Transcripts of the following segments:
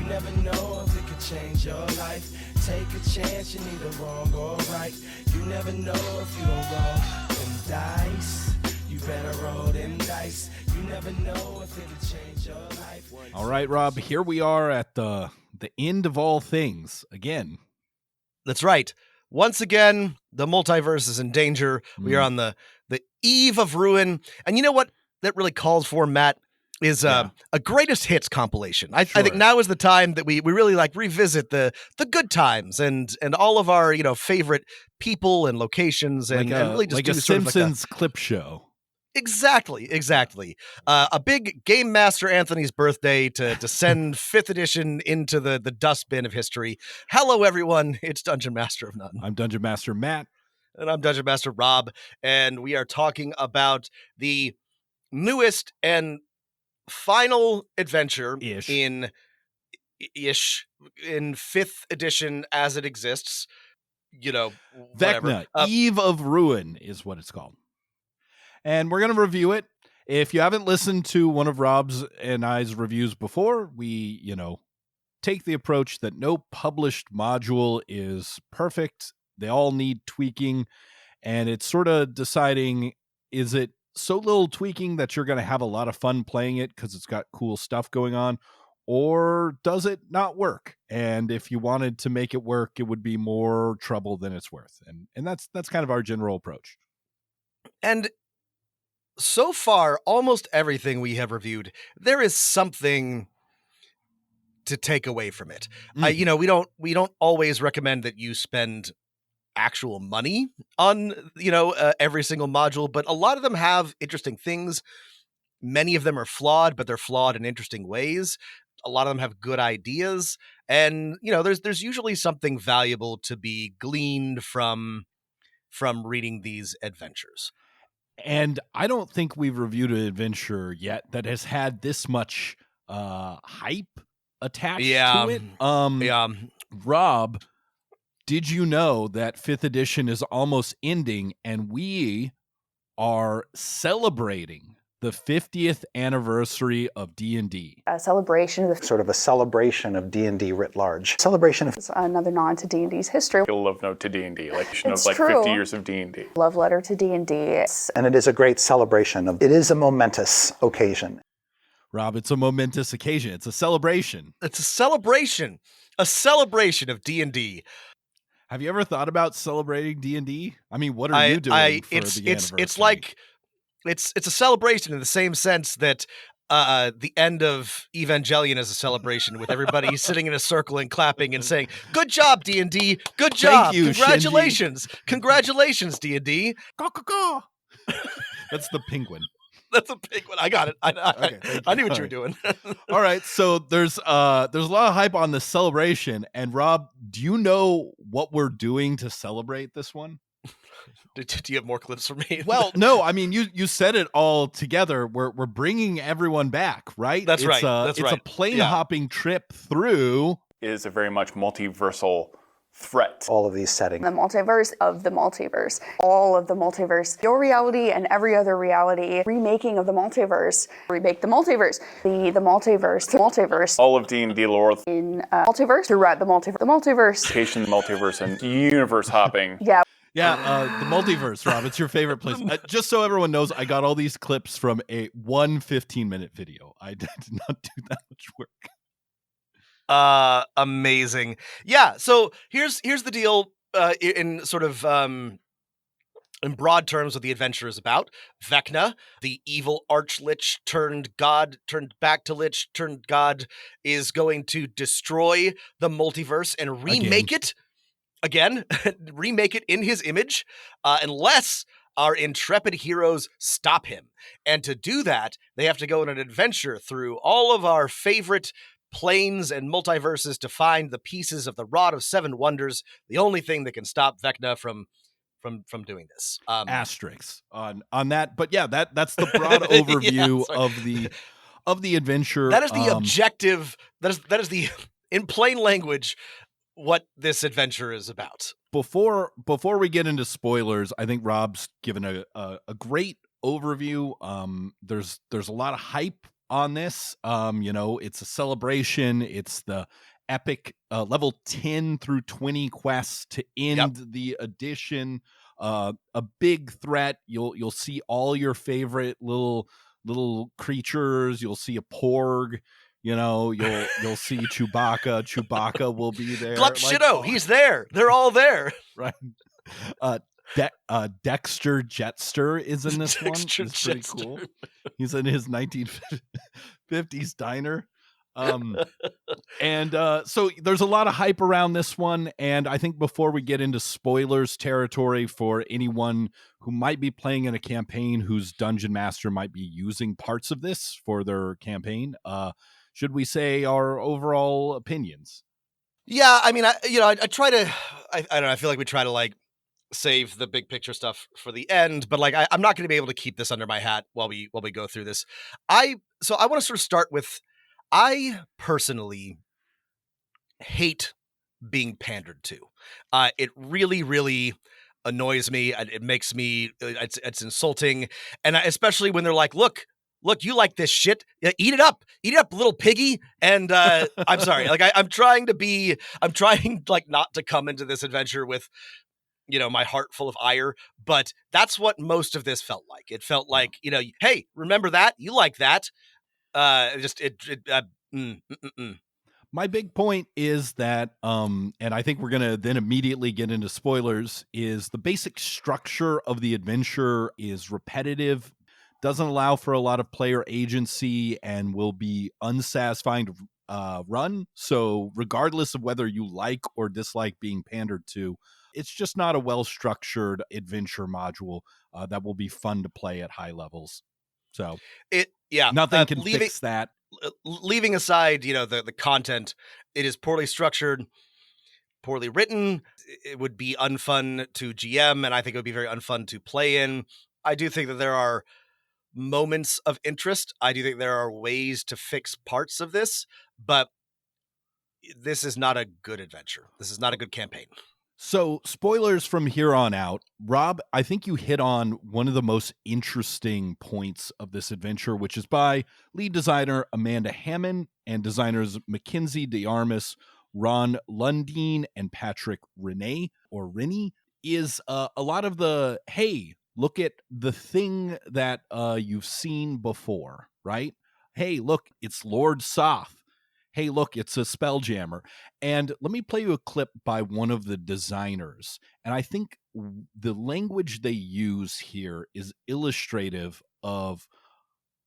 never know if it could change your life. Take a chance, you're neither wrong or right. You never know if you don't roll them dice. You better roll them dice. You never know if it could change your life. All right, Rob, here we are at the end of all things again. That's right. Once again, the multiverse is in danger. We are on the eve of ruin. And you know what that really calls for, Matt, is a greatest hits compilation. I think now is the time that we really like revisit the good times and all of our favorite people and locations and really just like do a sort Simpsons of clip show. Exactly. A big Game Master Anthony's birthday to send 5th edition into the dustbin of history. Hello, everyone. It's Dungeon Master of None. I'm Dungeon Master Matt. And I'm Dungeon Master Rob. And we are talking about the newest and final adventure in 5th edition as it exists. Vecna, Eve of Ruin is what it's called. And we're going to review it. If you haven't listened to one of Rob's and I's reviews before, we, take the approach that no published module is perfect. They all need tweaking. And it's sort of deciding, is it so little tweaking that you're going to have a lot of fun playing it because it's got cool stuff going on? Or does it not work? And if you wanted to make it work, it would be more trouble than it's worth. And that's kind of our general approach. And so far, almost everything we have reviewed, there is something to take away from it. We don't always recommend that you spend actual money on, every single module, but a lot of them have interesting things. Many of them are flawed, but they're flawed in interesting ways. A lot of them have good ideas, and there's usually something valuable to be gleaned from reading these adventures. And I don't think we've reviewed an adventure yet that has had this much hype attached to it. Rob, did you know that 5th edition is almost ending and we are celebrating the 50th anniversary of D&D? A celebration of sort of a celebration of D&D writ large. Celebration of another nod to D&D's history. A love note to D&D, like It's like true. 50 years of D&D. Love letter to D&D. and it is a great celebration of. It is a momentous occasion. Rob, it's a momentous occasion. It's a celebration. It's a celebration of D&D. Have you ever thought about celebrating D&D? I mean, what are you doing for the anniversary? It's like it's a celebration in the same sense that the end of Evangelion is a celebration with everybody sitting in a circle and clapping and saying, "Good job, D&D! Good job! Thank you, Congratulations! Congratulations, D&D!" That's the penguin. That's a big one. I got it. I knew what you were doing. All right, so there's a lot of hype on the celebration. And Rob, do you know what we're doing to celebrate this one? Do you have more clips for me? Well, no. I mean, you said it all together. We're bringing everyone back, right? That's right. It's a plane hopping trip through. It is a very much multiversal threat. All of these settings. The multiverse of the multiverse. All of the multiverse. Your reality and every other reality. Remaking of the multiverse. Remake the multiverse. The multiverse. The multiverse. All of D&D lore. In multiverse. Throughout the multiverse. The multiverse. Location, the multiverse, and universe hopping. Yeah. Yeah, the multiverse, Rob. It's your favorite place. Just so everyone knows, I got all these clips from a 15-minute video. I did not do that much work. Amazing. Yeah, so here's the deal in sort of in broad terms what the adventure is about. Vecna, the evil archlich turned god, turned back to lich, turned god, is going to destroy the multiverse and remake it again, remake it in his image, unless our intrepid heroes stop him. And to do that, they have to go on an adventure through all of our favorite planes and multiverses to find the pieces of the Rod of Seven Wonders, the only thing that can stop Vecna from doing this. Asterisks on that, but yeah, that's the broad overview of the adventure. That is the objective. That is the in plain language what this adventure is about. Before we get into spoilers, I think Rob's given a great overview. There's a lot of hype on this. It's a celebration. It's the epic level 10 through 20 quests to end the edition. A big threat. You'll see all your favorite little creatures. You'll see a porg. You'll see Chewbacca. Chewbacca will be there. Glup Shido, he's there. They're all there. Right. Dexter Jetster is in this one. It's pretty cool. He's in his 1950s diner. So there's a lot of hype around this one. And I think before we get into spoilers territory for anyone who might be playing in a campaign whose dungeon master might be using parts of this for their campaign, should we say our overall opinions? Yeah, I mean, I try to, I don't know, I feel like we try to like save the big picture stuff for the end, but like I'm not going to be able to keep this under my hat while we go through this. So I want to sort of start with, I personally hate being pandered to. It really, really annoys me. It makes me, it's insulting, and especially when they're like, look, you like this shit. Eat it up, little piggy. And I'm sorry, like I'm trying like not to come into this adventure with, my heart full of ire, but that's what most of this felt like. It felt like, hey, remember that? You like that? My big point is that, and I think we're going to then immediately get into spoilers, is the basic structure of the adventure is repetitive, doesn't allow for a lot of player agency, and will be unsatisfying to run. So regardless of whether you like or dislike being pandered to, it's just not a well-structured adventure module that will be fun to play at high levels. So nothing can fix that. Leaving aside, the content, it is poorly structured, poorly written. It would be unfun to GM, and I think it would be very unfun to play in. I do think that there are moments of interest. I do think there are ways to fix parts of this, but this is not a good adventure. This is not a good campaign. So, spoilers from here on out. Rob, I think you hit on one of the most interesting points of this adventure, which is by lead designer Amanda Hammond and designers Mackenzie DeArmas, Ron Lundeen, and Patrick Rennie, is a lot of the, hey, look at the thing that you've seen before, right? Hey, look, it's Lord Soth. Hey, look, it's a Spelljammer. And let me play you a clip by one of the designers. And I think the language they use here is illustrative of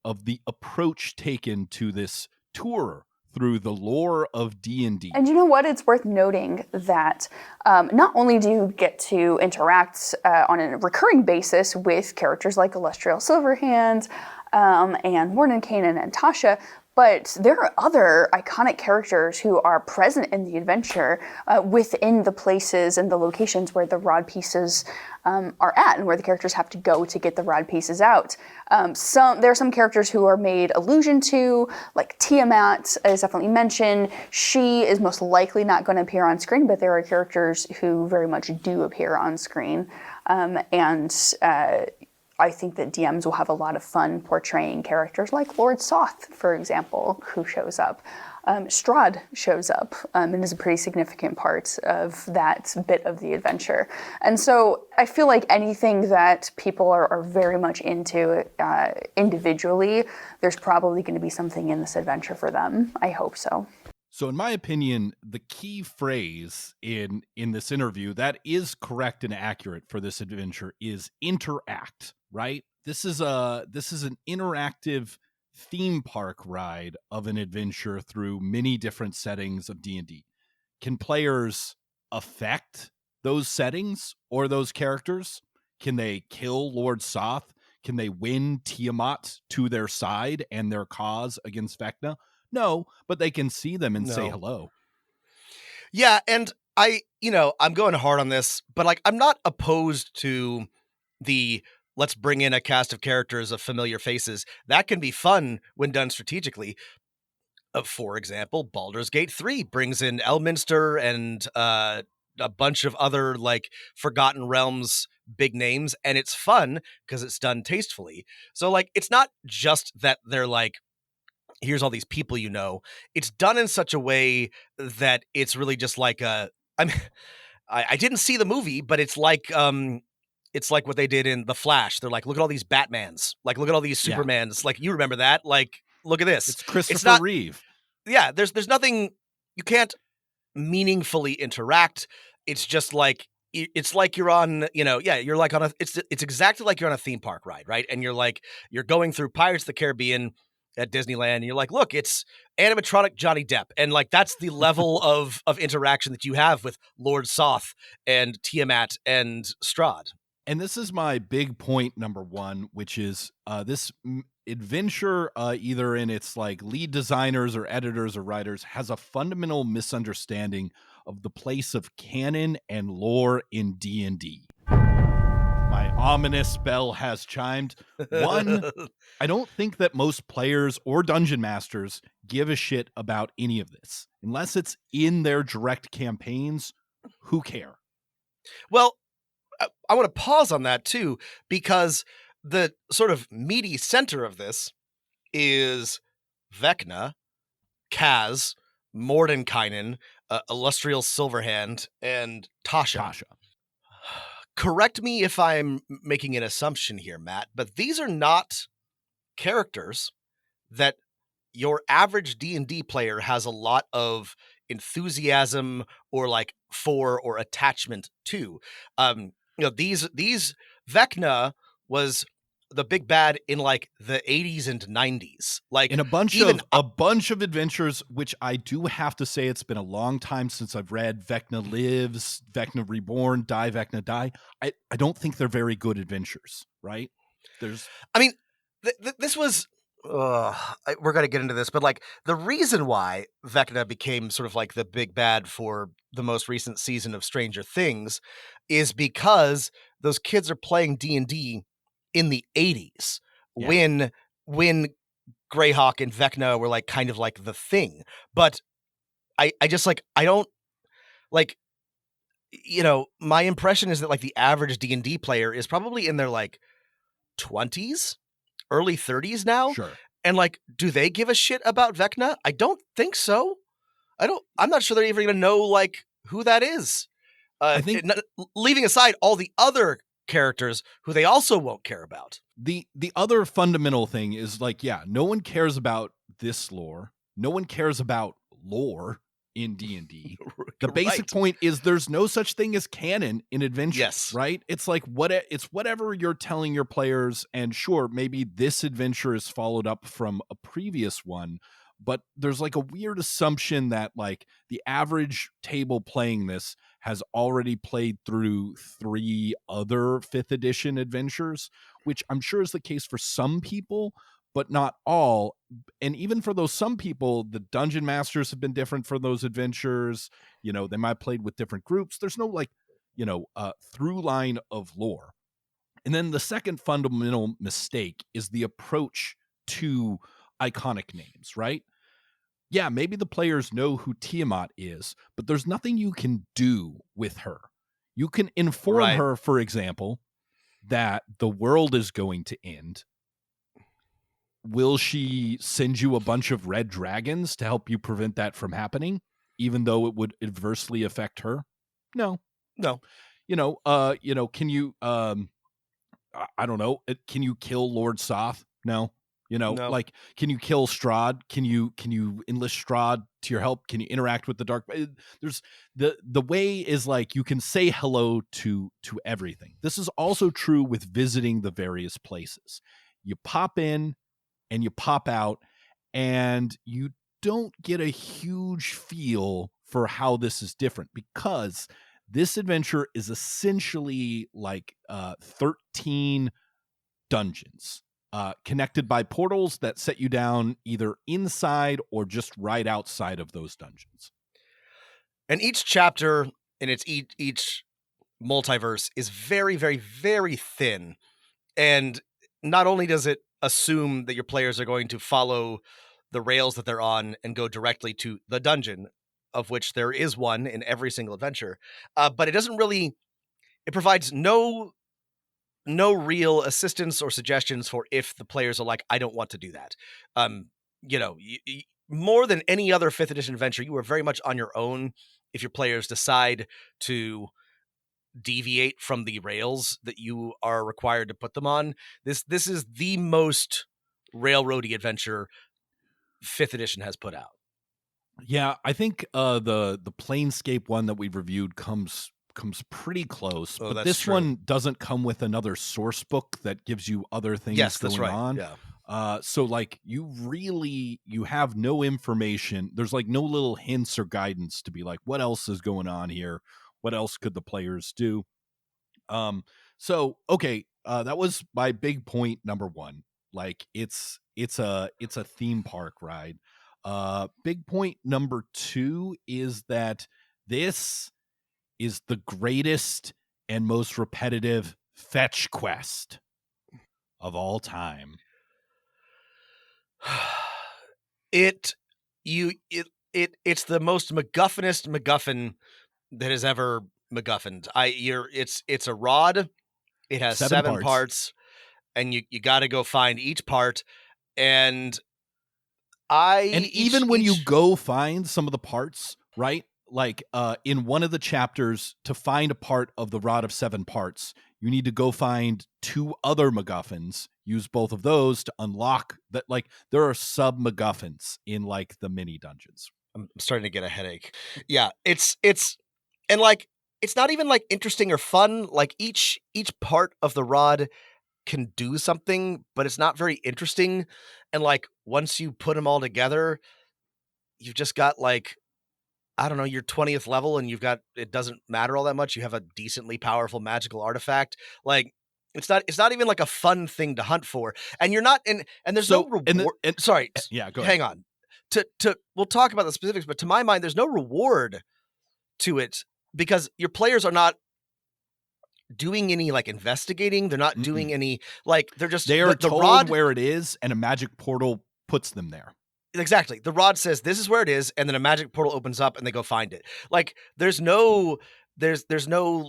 the approach taken to this tour through the lore of D&D. And you know what? It's worth noting that not only do you get to interact on a recurring basis with characters like Illustrial Silverhand and Mordenkainen and Tasha, but there are other iconic characters who are present in the adventure within the places and the locations where the rod pieces are at and where the characters have to go to get the rod pieces out. There are some characters who are made allusion to, like Tiamat is definitely mentioned. She is most likely not going to appear on screen, but there are characters who very much do appear on screen. I think that DMs will have a lot of fun portraying characters like Lord Soth, for example, who shows up. Strahd shows up and is a pretty significant part of that bit of the adventure. And so I feel like anything that people are very much into individually, there's probably going to be something in this adventure for them. I hope so. So in my opinion, the key phrase in this interview that is correct and accurate for this adventure is interact, right? This is an interactive theme park ride of an adventure through many different settings of D&D. Can players affect those settings or those characters? Can they kill Lord Soth? Can they win Tiamat to their side and their cause against Vecna? No, but they can see them and say hello. Yeah, and I'm going hard on this, but like I'm not opposed to the let's bring in a cast of characters of familiar faces. That can be fun when done strategically. For example, Baldur's Gate 3 brings in Elminster and a bunch of other like Forgotten Realms big names, and it's fun because it's done tastefully. So like it's not just that they're like here's all these people you know. It's done in such a way that it's really just like I mean, I didn't see the movie, but it's like what they did in The Flash. They're like, look at all these Batmans, like look at all these Supermans. Like, you remember that? Like, look at this. It's Christopher Reeve. Yeah, there's nothing, you can't meaningfully interact. It's just like, it's like you're on, you're like on it's exactly like you're on a theme park ride, right? And you're going through Pirates of the Caribbean at Disneyland, and you're like, look, it's animatronic Johnny Depp. And like, that's the level of interaction that you have with Lord Soth and Tiamat and Strahd. And this is my big point number one, which is this adventure, either in its like lead designers or editors or writers, has a fundamental misunderstanding of the place of canon and lore in D&D. My ominous bell has chimed. One, I don't think that most players or dungeon masters give a shit about any of this. Unless it's in their direct campaigns, who care? Well, I want to pause on that too, because the sort of meaty center of this is Vecna, Kaz, Mordenkainen, Illustrial Silverhand, and Tasha. Correct me if I'm making an assumption here, Matt, but these are not characters that your average D&D player has a lot of enthusiasm or like for or attachment to. These Vecna was the big bad in like the 80s and 90s, like in a bunch of adventures, which I do have to say, it's been a long time since I've read Vecna Lives, Vecna Reborn, Die Vecna Die. I don't think they're very good adventures, right? This was we're going to get into this, but like the reason why Vecna became sort of like the big bad for the most recent season of Stranger Things is because those kids are playing D&D in the 80s when Greyhawk and Vecna were like kind of like the thing. But I just like, I don't like, my impression is that like the average D&D player is probably in their like 20s, early 30s now. Sure. And like, do they give a shit about Vecna? I don't think so. I'm not sure they're even going to know like who that is. I think leaving aside all the other characters who they also won't care about. The other fundamental thing is like, no one cares about this lore. No one cares about lore in D&D. The basic point is there's no such thing as canon in adventures, right? It's like it's whatever you're telling your players, and sure, maybe this adventure is followed up from a previous one, but there's like a weird assumption that like the average table playing this has already played through 3 other 5th edition adventures, which I'm sure is the case for some people, but not all. And even for those some people, the dungeon masters have been different for those adventures. They might have played with different groups. There's no like, through line of lore. And then the second fundamental mistake is the approach to iconic names, right? Yeah, maybe the players know who Tiamat is, but there's nothing you can do with her. You can inform her, for example, that the world is going to end. Will she send you a bunch of red dragons to help you prevent that from happening, even though it would adversely affect her? No. Can you, I don't know, can you kill Lord Soth? No. No. Like, can you kill Strahd? Can you enlist Strahd to your help? Can you interact with the dark? There's the way is like you can say hello to everything. This is also true with visiting the various places. You pop in and you pop out, and you don't get a huge feel for how this is different, because this adventure is essentially like 13 dungeons. Connected by portals that set you down either inside or just right outside of those dungeons. And each chapter in its each multiverse is very, very, very thin. And not only does it assume that your players are going to follow the rails that they're on and go directly to the dungeon, of which there is one in every single adventure, but it doesn't really, it provides no real assistance or suggestions for if the players are like, I don't want to do that. more than any other 5th edition adventure, you are very much on your own if your players decide to deviate from the rails that you are required to put them on. This is the most railroady adventure 5th edition has put out. Yeah, I think the Planescape one that we've reviewed comes pretty close, but this one doesn't come with another source book that gives you other things going on. Yeah. So like you have no information. There's like no little hints or guidance to be like, what else is going on here? What else could the players do? So okay, that was my big point number 1. Like it's a theme park ride. Big point number 2 is that this is the greatest and most repetitive fetch quest of all time. It's the most MacGuffinest MacGuffin that has ever MacGuffined. It's a rod. It has 7 parts, and you got to go find each part. And even when you go find some of the parts, right? Like in one of the chapters, to find a part of the rod of 7 parts, you need to go find 2 other MacGuffins, use both of those to unlock that. Like there are sub MacGuffins in like the mini dungeons. I'm starting to get a headache. Yeah, it's and like it's not even like interesting or fun. Like each part of the rod can do something, but it's not very interesting. And like once you put them all together, you've just got like, I don't know, your 20th level, and it doesn't matter all that much. You have a decently powerful magical artifact. Like it's not even like a fun thing to hunt for. And you're not and there's no reward. Sorry. Yeah, go ahead. Hang on. We'll talk about the specifics, but to my mind, there's no reward to it because your players are not doing any like investigating. They're not doing any like they are told rod, where it is, and a magic portal puts them there. Exactly. The rod says this is where it is, and then a magic portal opens up and they go find it. Like there's no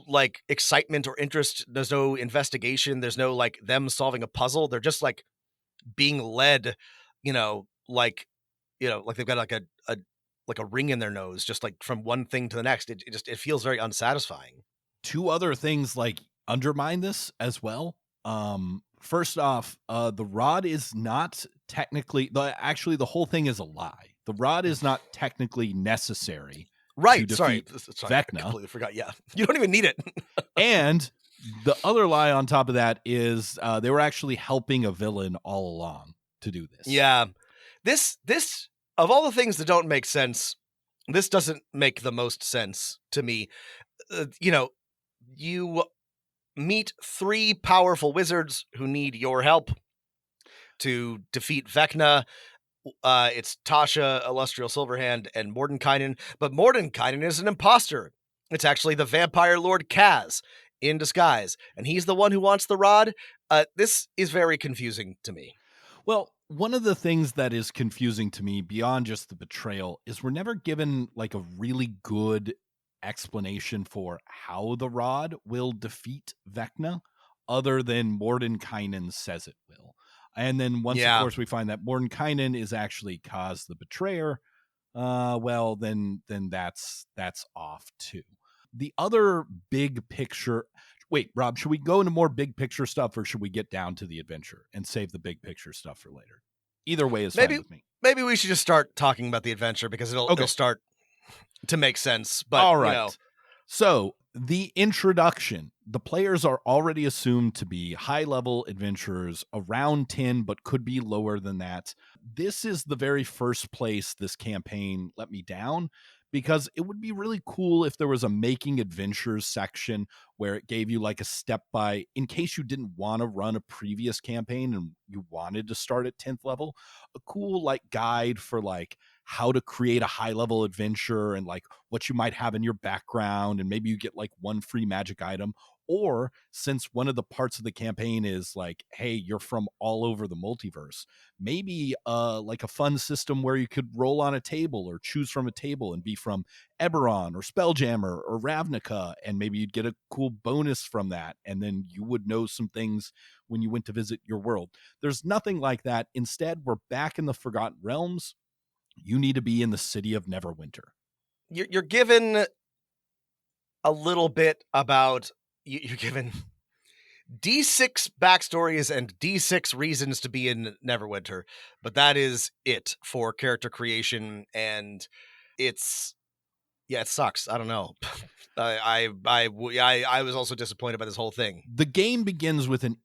like excitement or interest. There's no investigation. There's no like them solving a puzzle. They're just like being led, like they've got like a ring in their nose, just like from one thing to the next. It feels very unsatisfying. 2 other things like undermine this as well. First off, the rod is not technically the whole thing is a lie. The rod is not technically necessary. Right. To sorry. Vecna. I completely forgot. Yeah. You don't even need it. And the other lie on top of that is they were actually helping a villain all along to do this. Yeah. This of all the things that don't make sense, this doesn't make the most sense to me. You meet 3 powerful wizards who need your help to defeat Vecna. It's Tasha, Illustrial Silverhand, and Mordenkainen. But Mordenkainen is an imposter. It's actually the vampire lord Kaz in disguise, and he's the one who wants the rod. This is very confusing to me. Well, one of the things that is confusing to me beyond just the betrayal is we're never given like a really good explanation for how the rod will defeat Vecna other than Mordenkainen says it will. And then once, of course, we find that Mordenkainen is actually Kaz the betrayer, well, then that's off too. The other big picture... Wait, Rob, should we go into more big picture stuff, or should we get down to the adventure and save the big picture stuff for later? Either way is fine with me. Maybe we should just start talking about the adventure because it'll start to make sense. But all right. So the introduction, the players are already assumed to be high-level adventurers, around 10, but could be lower than that. This is the very first place this campaign let me down, because it would be really cool if there was a making adventures section where it gave you like a step by, in case you didn't want to run a previous campaign and you wanted to start at 10th level, a cool like guide for like how to create a high level adventure and like what you might have in your background. And maybe you get like one free magic item, Or since one of the parts of the campaign is like, hey, you're from all over the multiverse, maybe like a fun system where you could roll on a table or choose from a table and be from Eberron or Spelljammer or Ravnica, and maybe you'd get a cool bonus from that, and then you would know some things when you went to visit your world. There's nothing like that. Instead, we're back in the Forgotten Realms. You need to be in the city of Neverwinter. You're given a little bit about, you're given D6 backstories and D6 reasons to be in Neverwinter, but that is it for character creation, and it sucks. I don't know. I was also disappointed by this whole thing. The game begins with an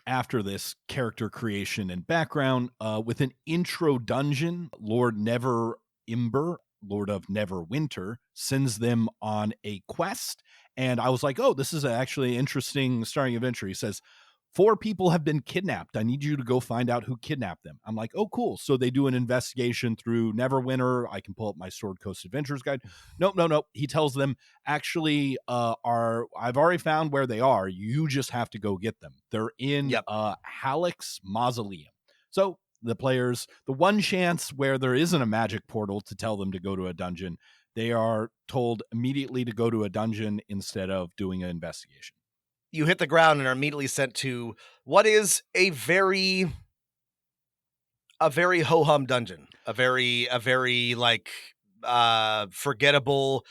after this character creation and background, with an intro dungeon. Lord Neverember, Lord of Neverwinter, sends them on a quest. And I was like, oh, this is actually interesting starting adventure. He says, 4 people have been kidnapped. I need you to go find out who kidnapped them. I'm like, oh, cool. So they do an investigation through Neverwinter. I can pull up my Sword Coast Adventures guide. Nope. He tells them, actually, I've already found where they are. You just have to go get them. They're in Halleck's Mausoleum. So the players, the one chance where there isn't a magic portal to tell them to go to a dungeon, they are told immediately to go to a dungeon instead of doing an investigation. You hit the ground and are immediately sent to what is a very ho-hum dungeon, a very like forgettable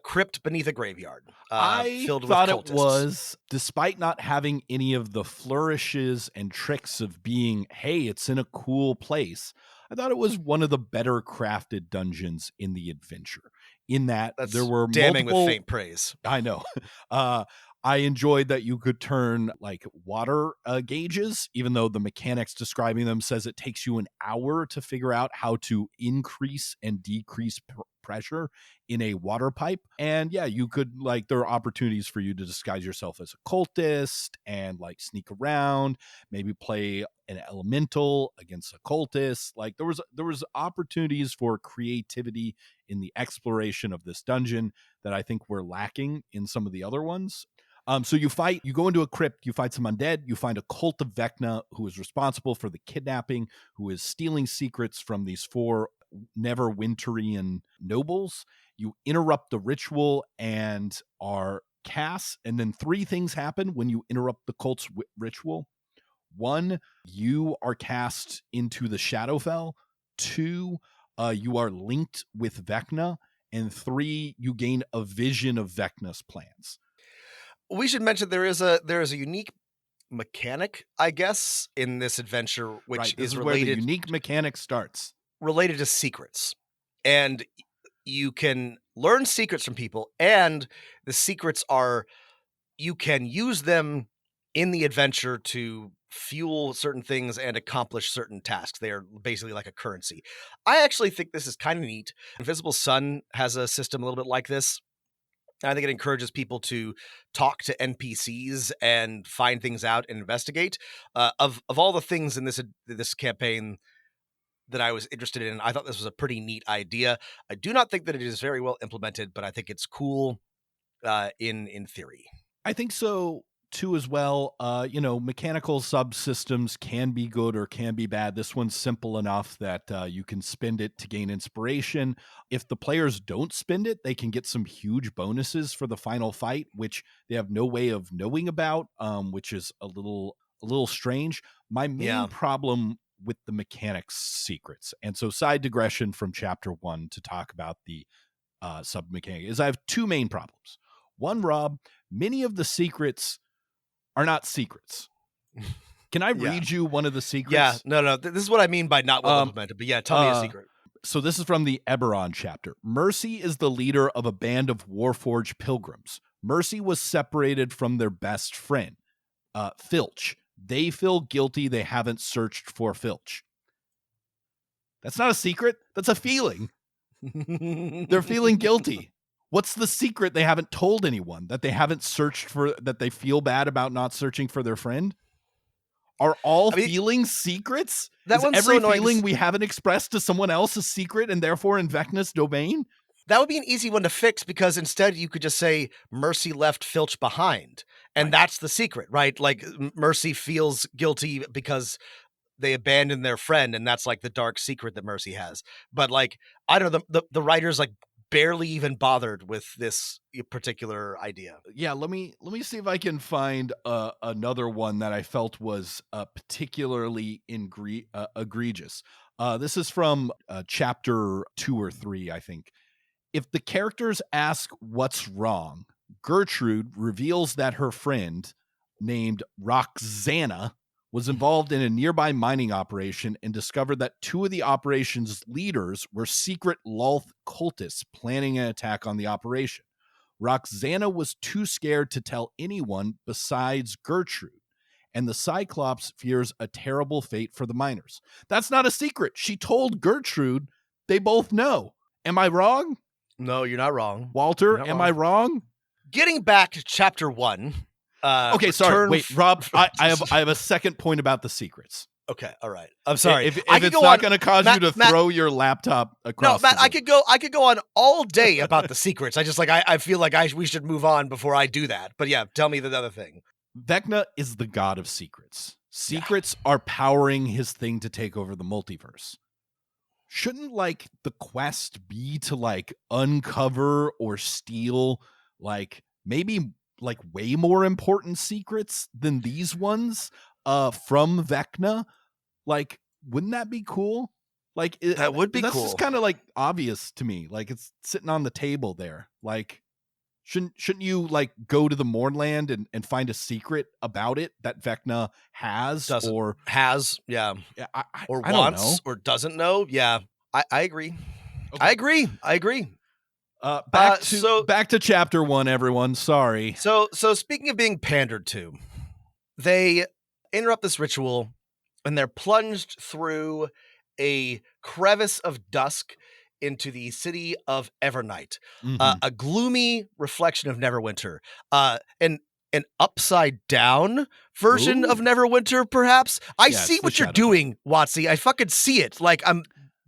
crypt beneath a graveyard. I filled thought with cultists. it was, despite not having any of the flourishes and tricks of being, hey, it's in a cool place, I thought it was one of the better crafted dungeons in the adventure. In that there were damning multiple, with faint praise. I know. I enjoyed that you could turn like water gauges, even though the mechanics describing them says it takes you an hour to figure out how to increase and decrease pressure in a water pipe. And yeah, you could like, there are opportunities for you to disguise yourself as a cultist and like sneak around, maybe play an elemental against a cultist. Like there was opportunities for creativity in the exploration of this dungeon that I think we're lacking in some of the other ones. So you go into a crypt, you fight some undead, you find a cult of Vecna who is responsible for the kidnapping, who is stealing secrets from these 4 Neverwinterian nobles. You interrupt the ritual and are cast, and then 3 things happen when you interrupt the cult's ritual. 1, you are cast into the Shadowfell. 2, you are linked with Vecna. And 3, you gain a vision of Vecna's plans. We should mention there is a unique mechanic, I guess, in this adventure, which is related. Where the unique mechanic starts. Related to secrets. And you can learn secrets from people, and the secrets are, you can use them in the adventure to fuel certain things and accomplish certain tasks. They are basically like a currency. I actually think this is kind of neat. Invisible Sun has a system a little bit like this. I think it encourages people to talk to NPCs and find things out and investigate. Of all the things in this campaign that I was interested in, I thought this was a pretty neat idea. I do not think that it is very well implemented, but I think it's cool in theory. I think so too as well. Mechanical subsystems can be good or can be bad. This one's simple enough that you can spend it to gain inspiration. If the players don't spend it, they can get some huge bonuses for the final fight, which they have no way of knowing about, which is a little strange. My main problem with the mechanics secrets, and so side digression from chapter 1 to talk about the sub mechanic, is I have 2 main problems. One, Rob, many of the secrets are not secrets. Can I read you one of the secrets? Yeah, no. This is what I mean by not well implemented. But yeah, tell me a secret. So this is from the Eberron chapter. Mercy is the leader of a band of Warforged pilgrims. Mercy was separated from their best friend, Filch. They feel guilty they haven't searched for Filch. That's not a secret. That's a feeling. They're feeling guilty. What's the secret they haven't told anyone? That they haven't searched for, that they feel bad about not searching for their friend? Are all feelings secrets? That Is one's every so annoying. feeling we haven't expressed to someone else a secret and therefore in Vecna's domain? That would be an easy one to fix because instead you could just say Mercy left Filch behind. And that's the secret, right? Like Mercy feels guilty because they abandoned their friend, and that's like the dark secret that Mercy has. But like, I don't know, the writers like barely even bothered with this particular idea. Yeah, let me see if I can find another one that I felt was particularly egregious. This is from chapter 2 or 3, I think. If the characters ask what's wrong, Gertrude reveals that her friend, named Roxana, was involved in a nearby mining operation and discovered that 2 of the operation's leaders were secret Lolth cultists planning an attack on the operation. Roxana was too scared to tell anyone besides Gertrude, and the Cyclops fears a terrible fate for the miners. That's not a secret. She told Gertrude. They both know. Am I wrong? No, you're not wrong. Walter, am I wrong? Getting back to chapter 1. Okay, sorry. Wait, Rob, I have a second point about the secrets. Okay, all right. I'm sorry. If it's not going to cause you to throw your laptop across. No, Matt, I could go on all day about the secrets. I just I feel like we should move on before I do that. But yeah, tell me the other thing. Vecna is the god of secrets. Secrets are powering his thing to take over the multiverse. Shouldn't like the quest be to like uncover or steal like maybe like way more important secrets than these ones from Vecna? Like, wouldn't that be cool? Like, that would be cool. That's just kind of like obvious to me. Like, it's sitting on the table there. Like, shouldn't you like go to the Mournland and find a secret about it that Vecna has yeah, or I wants or doesn't know? Yeah, I agree. Okay. I agree. Back to chapter 1, everyone. Sorry. So speaking of being pandered to, they interrupt this ritual and they're plunged through a crevice of dusk into the city of Evernight, a gloomy reflection of Neverwinter, an upside down version of Neverwinter, perhaps. I see what you're doing, WotC. I fucking see it. Like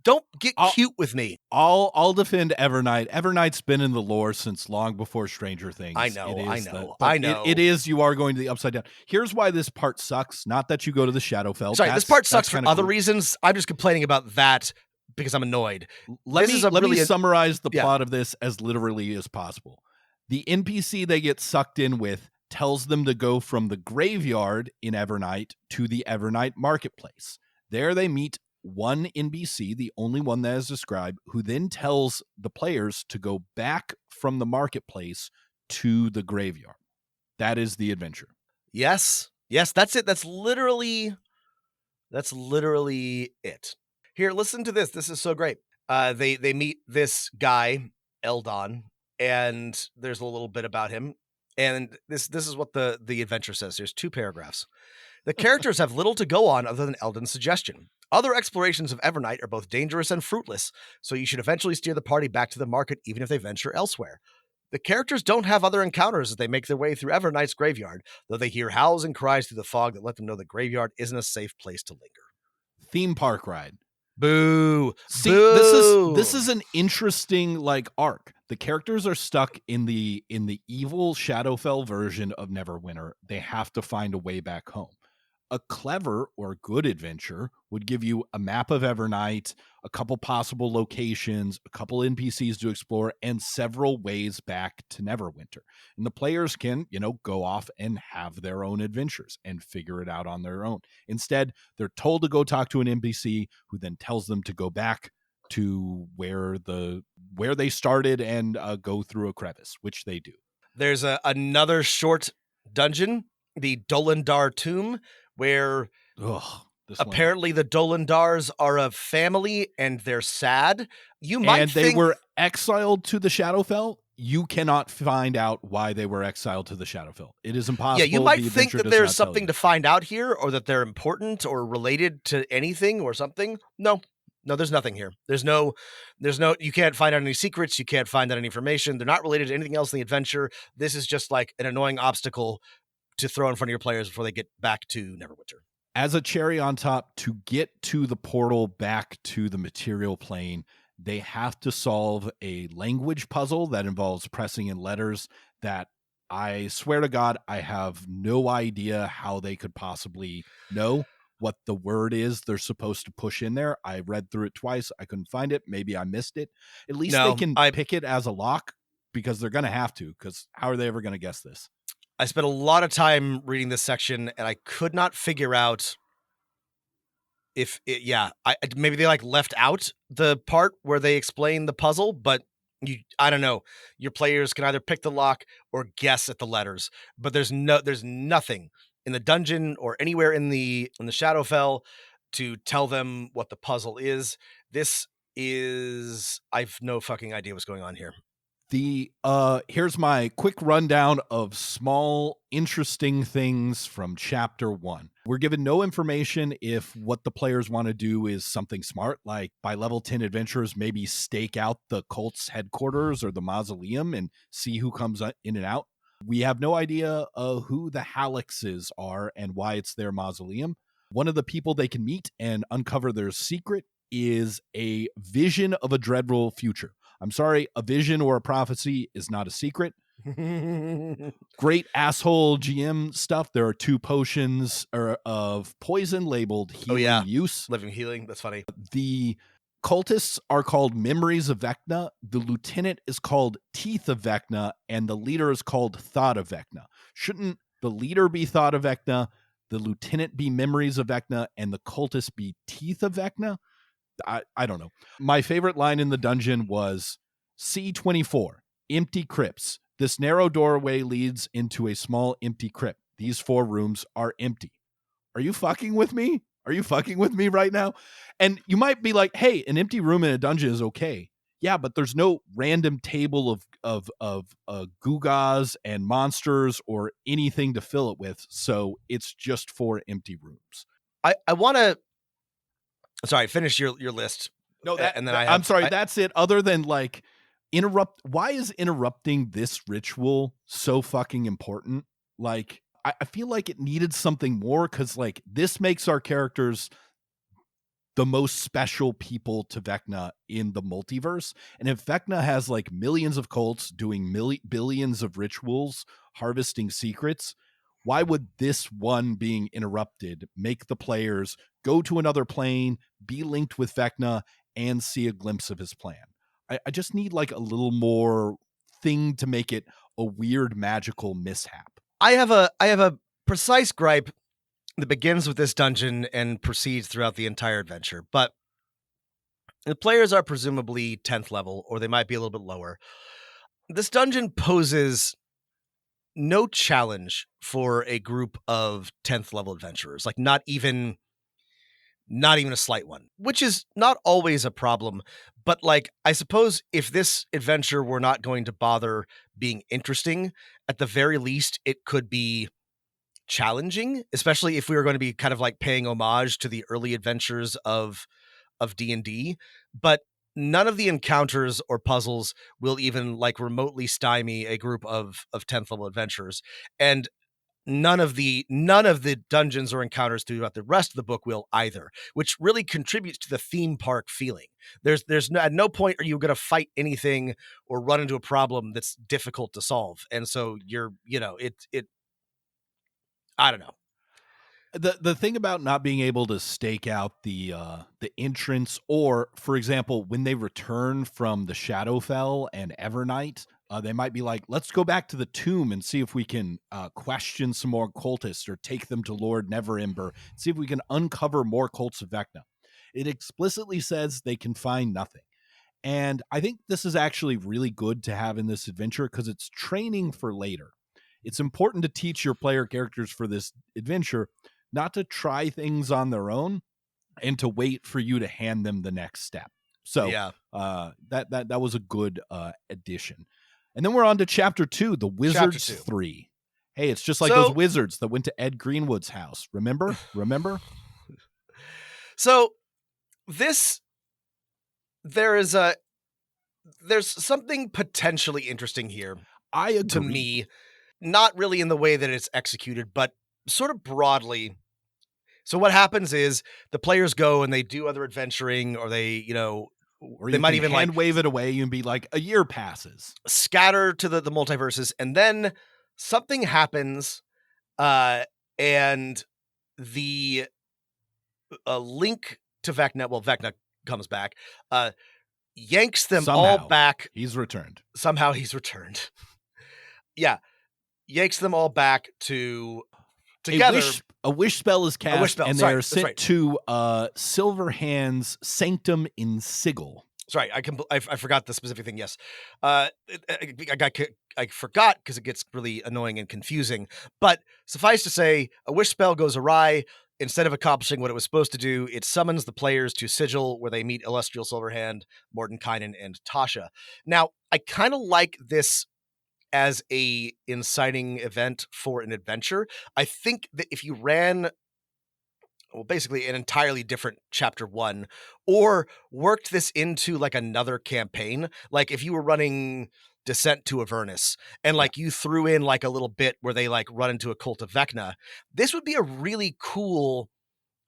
don't get cute with me. I'll defend Evernight. Evernight's been in the lore since long before Stranger Things. I know. It is. You are going to the upside down. Here's why this part sucks. Not that you go to the Shadowfell. Sorry, this part sucks for other reasons. I'm just complaining about that because I'm annoyed. Let me summarize the plot of this as literally as possible. The NPC they get sucked in with tells them to go from the graveyard in Evernight to the Evernight marketplace. There they meet one NPC, the only one that is described, who then tells the players to go back from the marketplace to the graveyard. That is the adventure. Yes, that's it. That's literally it. Here, listen to this. This is so great. They meet this guy, Eldon, and there's a little bit about him. And this is what the adventure says. There's 2 paragraphs. The characters have little to go on other than Eldon's suggestion. Other explorations of Evernight are both dangerous and fruitless, so you should eventually steer the party back to the market even if they venture elsewhere. The characters don't have other encounters as they make their way through Evernight's graveyard, though they hear howls and cries through the fog that let them know the graveyard isn't a safe place to linger. Theme park ride. Boo. See, Boo. This is an interesting like arc. The characters are stuck in the evil Shadowfell version of Neverwinter. They have to find a way back home. A clever or good adventure would give you a map of Evernight, a couple possible locations, a couple NPCs to explore, and several ways back to Neverwinter. And the players can, go off and have their own adventures and figure it out on their own. Instead, they're told to go talk to an NPC who then tells them to go back to where they started and go through a crevice, which they do. There's another short dungeon, the Dolendar Tomb, where apparently the Dolendars are a family and they're sad. They were exiled to the Shadowfell. You cannot find out why they were exiled to the Shadowfell. It is impossible. Yeah, you might think that there's something to find out here, or that they're important or related to anything or something. No, there's nothing here. There's no, you can't find out any secrets. You can't find out any information. They're not related to anything else in the adventure. This is just like an annoying obstacle to throw in front of your players before they get back to Neverwinter. As a cherry on top, to get to the portal back to the material plane, they have to solve a language puzzle that involves pressing in letters that I swear to God, I have no idea how they could possibly know what the word is they're supposed to push in there. I read through it twice. I couldn't find it. Maybe I missed it. At least they can pick it as a lock, because they're going to have to, because how are they ever going to guess this? I spent a lot of time reading this section, and I could not figure out if maybe they like left out the part where they explain the puzzle, but I don't know. Your players can either pick the lock or guess at the letters, but there's nothing in the dungeon or anywhere in the Shadowfell to tell them what the puzzle is. I've no fucking idea what's going on here. Here's my quick rundown of small, interesting things from chapter 1. We're given no information if what the players want to do is something smart, like by level 10 adventurers, maybe stake out the cult's headquarters or the mausoleum and see who comes in and out. We have no idea who the Halixes are and why it's their mausoleum. One of the people they can meet and uncover their secret is a vision of a dreadful future. I'm sorry, a vision or a prophecy is not a secret. Great asshole GM stuff. There are 2 potions of poison labeled healing use. Living healing. That's funny. The cultists are called Memories of Vecna. The lieutenant is called Teeth of Vecna, and the leader is called Thought of Vecna. Shouldn't the leader be Thought of Vecna, the lieutenant be Memories of Vecna, and the cultist be Teeth of Vecna? I don't know. My favorite line in the dungeon was C24, empty crypts. This narrow doorway leads into a small empty crypt. These 4 rooms are empty. Are you fucking with me? Are you fucking with me right now? And you might be like, hey, an empty room in a dungeon is okay. Yeah, but there's no random table of Gugas and monsters or anything to fill it with. So it's just 4 empty rooms. I want to... Sorry, finish your list. No, I'm sorry, that's it. Other than like why is interrupting this ritual so fucking important? Like, I feel like it needed something more, because like this makes our characters the most special people to Vecna in the multiverse. And if Vecna has like millions of cults doing billions of rituals, harvesting secrets, why would this one being interrupted make the players go to another plane, be linked with Vecna, and see a glimpse of his plan? I just need like a little more thing to make it a weird magical mishap. I have a precise gripe that begins with this dungeon and proceeds throughout the entire adventure. But the players are presumably 10th level, or they might be a little bit lower. This dungeon poses no challenge for a group of 10th level adventurers, like not even a slight one, which is not always a problem. But like, I suppose if this adventure were not going to bother being interesting, at the very least, it could be challenging, especially if we were going to be kind of like paying homage to the early adventures of D&D. But none of the encounters or puzzles will even like remotely stymie a group of 10th level adventurers. And none of the dungeons or encounters throughout the rest of the book will either, which really contributes to the theme park feeling. There's no, at no point are you going to fight anything or run into a problem that's difficult to solve. And so I don't know. The thing about not being able to stake out the entrance, or for example, when they return from the Shadowfell and Evernight, they might be like, let's go back to the tomb and see if we can question some more cultists or take them to Lord Neverember, see if we can uncover more cults of Vecna. It explicitly says they can find nothing. And I think this is actually really good to have in this adventure because it's training for later. It's important to teach your player characters for this adventure not to try things on their own and to wait for you to hand them the next step. So that was a good addition. And then we're on to chapter 2, the Wizards 3. Hey, it's just like those wizards that went to Ed Greenwood's house. Remember? So there's something potentially interesting here. I agree. To me, not really in the way that it's executed, but sort of broadly. So what happens is the players go and they do other adventuring, or they, Or they you might can even hand wave it away and be like, a year passes. Scatter to the multiverses, and then something happens, and the link to Vecna, Vecna comes back, yanks them all back. He's returned. Somehow he's returned. Yeah. Yanks them all back together. A wish spell is cast, and they are sent to Silverhand's Sanctum in Sigil. Sorry, I forgot the specific thing. Yes, I forgot because it gets really annoying and confusing. But suffice to say, a wish spell goes awry. Instead of accomplishing what it was supposed to do, it summons the players to Sigil, where they meet Illustrial Silverhand, Mordenkainen, and Tasha. Now, I kind of like this as a inciting event for an adventure. I think that if you ran, basically an entirely different chapter 1, or worked this into like another campaign, like if you were running Descent to Avernus and like you threw in like a little bit where they like run into a cult of Vecna, this would be a really cool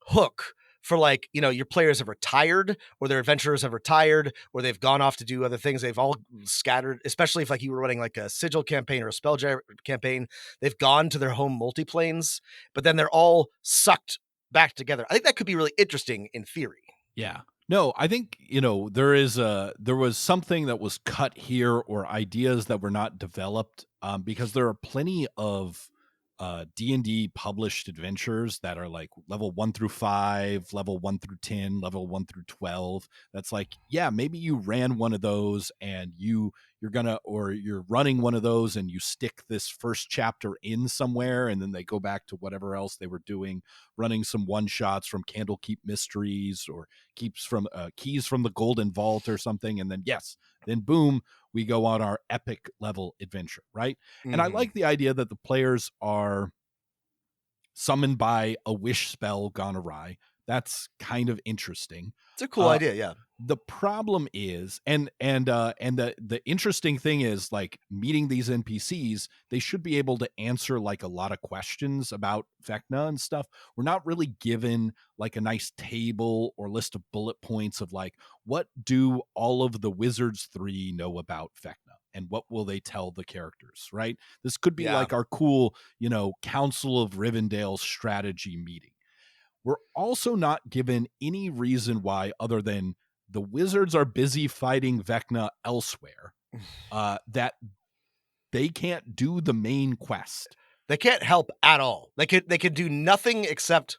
hook for like, your players have retired, or their adventurers have retired, or they've gone off to do other things. They've all scattered, especially if like you were running like a Sigil campaign or a Spelljar campaign. They've gone to their home multiplanes, but then they're all sucked back together. I think that could be really interesting in theory. Yeah. No, I think, there was something that was cut here, or ideas that were not developed, because there are plenty of D&D published adventures that are like level 1 through 5, level 1 through 10, level 1 through 12. That's like, yeah, maybe you ran one of those and you're running one of those and you stick this first chapter in somewhere, and then they go back to whatever else they were doing, running some one shots from Candlekeep Mysteries or keys from the Golden Vault or something. And then then boom, we go on our epic level adventure, right? Mm-hmm. And I like the idea that the players are summoned by a wish spell gone awry. That's kind of interesting. It's a cool idea, yeah. The problem is, and the interesting thing is, like, meeting these NPCs, they should be able to answer like a lot of questions about Vecna and stuff. We're not really given like a nice table or list of bullet points of like, what do all of the Wizards 3 know about Vecna, and what will they tell the characters, right? This could be like our cool, Council of Rivendell strategy meeting. We're also not given any reason why, other than the Wizards are busy fighting Vecna elsewhere, that they can't do the main quest. They can't help at all. They could do nothing except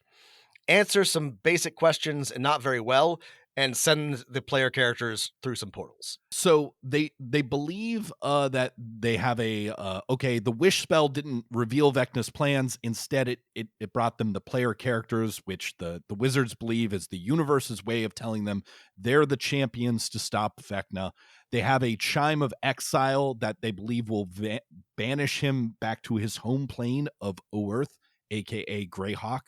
answer some basic questions, and not very well, and send the player characters through some portals. So they believe that they have the wish spell didn't reveal Vecna's plans. Instead, it brought them the player characters, which the Wizards believe is the universe's way of telling them they're the champions to stop Vecna. They have a chime of exile that they believe will banish him back to his home plane of Oerth, aka Greyhawk.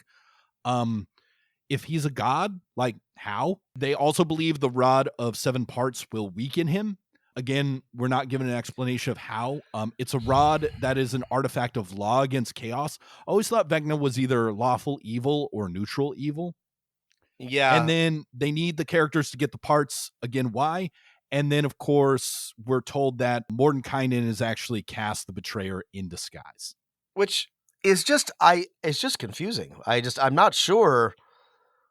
If he's a god, like, how? They also believe the Rod of 7 Parts will weaken him. Again, we're not given an explanation of how. It's a rod that is an artifact of law against chaos. I always thought Vecna was either lawful evil or neutral evil. Yeah. And then they need the characters to get the parts. Again, why? And then, of course, we're told that Mordenkainen is actually cast the Betrayer in disguise. Which is just confusing. I'm not sure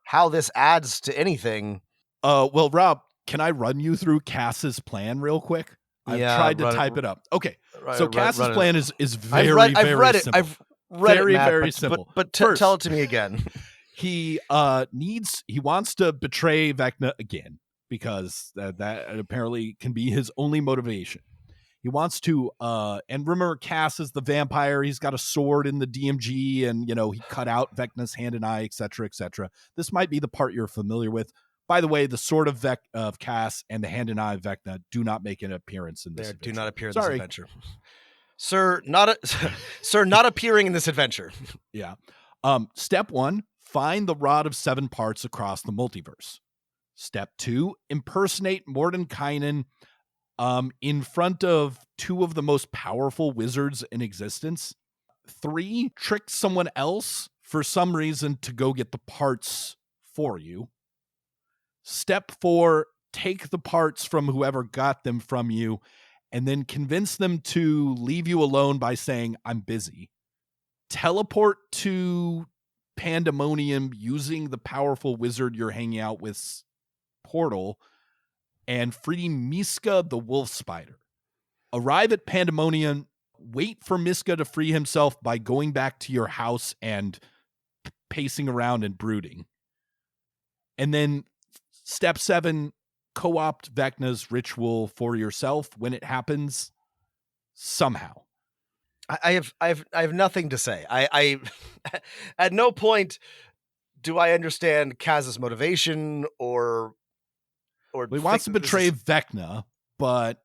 how this adds to anything. Well, Rob, can I run you through Cass's plan real quick? I've tried to type it up. Okay. So Cass's plan is very simple. I've read very, it, Matt, very simple. But tell it to me again. He wants to betray Vecna again, because that apparently can be his only motivation. He wants to, and remember, Cass is the vampire. He's got a sword in the DMG, and, he cut out Vecna's hand and eye, etc., etc. This might be the part you're familiar with. By the way, the sword of Cass and the hand and eye of Vecna do not make an appearance in this adventure. Do not appear in this adventure. Sir, not appearing in this adventure. Yeah. Step 1, find the Rod of 7 Parts across the multiverse. Step 2, impersonate Mordenkainen in front of 2 of the most powerful wizards in existence. 3, trick someone else for some reason to go get the parts for you. Step 4, take the parts from whoever got them from you, and then convince them to leave you alone by saying, I'm busy. Teleport to Pandemonium using the powerful wizard you're hanging out with portal, and free Miska the wolf spider. Arrive at Pandemonium, wait for Miska to free himself by going back to your house and pacing around and brooding. And then step 7, co-opt Vecna's ritual for yourself when it happens somehow. I have nothing to say. I at no point do I understand Kaz's motivation or he wants to betray Vecna, but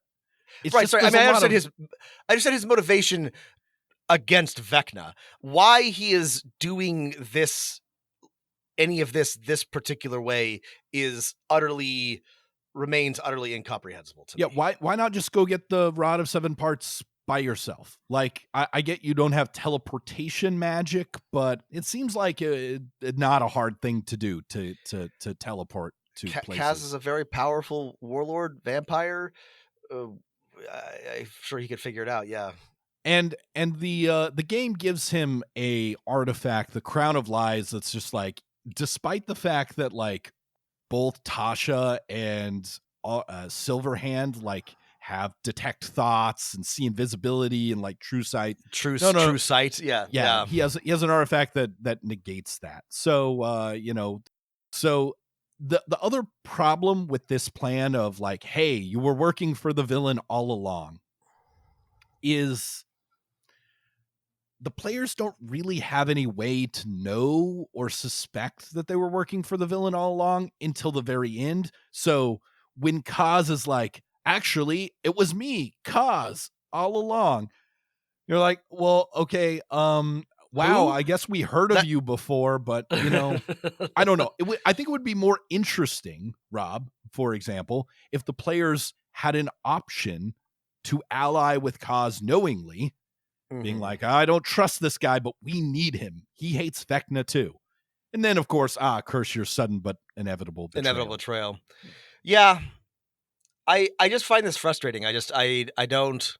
it's right. Just, sorry, I mean, I understand his motivation against Vecna. Why he is doing any of this particular way remains utterly incomprehensible to me. Yeah, why not just go get the Rod of 7 Parts by yourself? Like, I get you don't have teleportation magic, but it seems like not a hard thing to do to teleport to places. Kaz is a very powerful warlord vampire. I'm sure he could figure it out. Yeah. And the game gives him a artifact, the Crown of Lies, that's just like, despite the fact that like both Tasha and Silverhand like have detect thoughts and see invisibility and like true sight. True sight. Yeah. He has an artifact that negates that. So so the other problem with this plan of like, hey, you were working for the villain all along, is the players don't really have any way to know or suspect that they were working for the villain all along until the very end. So when Kaz is like, actually, it was me, Kaz, all along, you're like, well, okay, wow, I guess we heard of you before, but, I don't know. I think it would be more interesting, Rob, for example, if the players had an option to ally with Kaz knowingly, being like, I don't trust this guy, but we need him. He hates Vecna too. And then, of course, curse your sudden but inevitable betrayal. Yeah. I just find this frustrating. I don't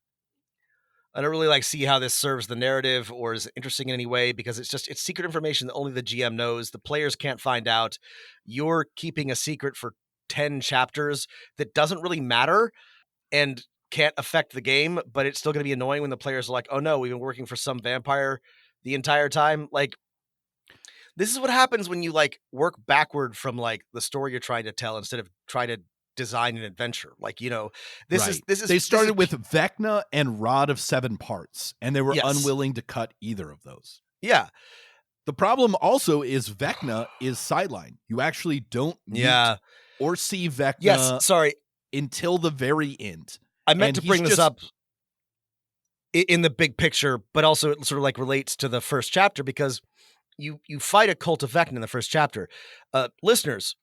really like see how this serves the narrative or is interesting in any way, because it's secret information that only the GM knows. The players can't find out. You're keeping a secret for 10 chapters that doesn't really matter and can't affect the game, but it's still going to be annoying when the players are like, oh no, we've been working for some vampire the entire time. Like, this is what happens when you like work backward from like the story you're trying to tell instead of try to design an adventure. Like, this is they started with Vecna and Rod of 7 Parts, and they were unwilling to cut either of those. Yeah. The problem also is Vecna is sidelined. You actually don't meet or see Vecna until the very end. I meant to bring this up in the big picture, but also it sort of like relates to the first chapter, because you fight a cult of Vecna in the first chapter. Listeners,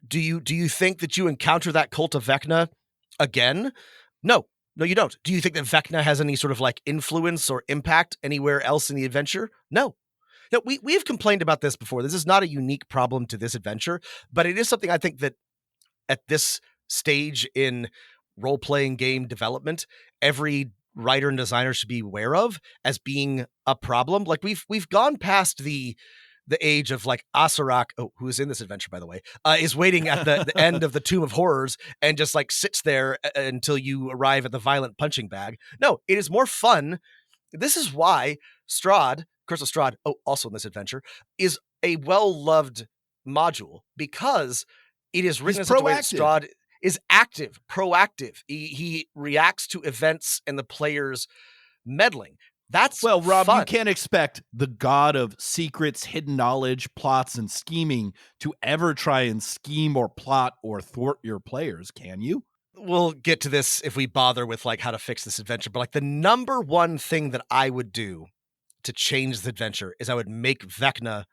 do you think that you encounter that cult of Vecna again? No, you don't. Do you think that Vecna has any sort of like influence or impact anywhere else in the adventure? No. No, we've complained about this before. This is not a unique problem to this adventure, but it is something I think that at this stage in role-playing game development, every writer and designer should be aware of as being a problem. Like we've gone past the age of like Asarak, who is in this adventure, by the way, is waiting at the end of the Tomb of Horrors and just like sits there until you arrive at the violent punching bag. No, it is more fun. This is why Strahd, Curse of Strahd, also in this adventure, is a well-loved module, because it is written in such a way that Strahd is active, proactive. He reacts to events and the players meddling. That's Rob, fun. You can't expect the god of secrets, hidden knowledge, plots, and scheming to ever try and scheme or plot or thwart your players, can you? We'll get to this if we bother with like how to fix this adventure, but like the number one thing that I would do to change this adventure is I would make Vecna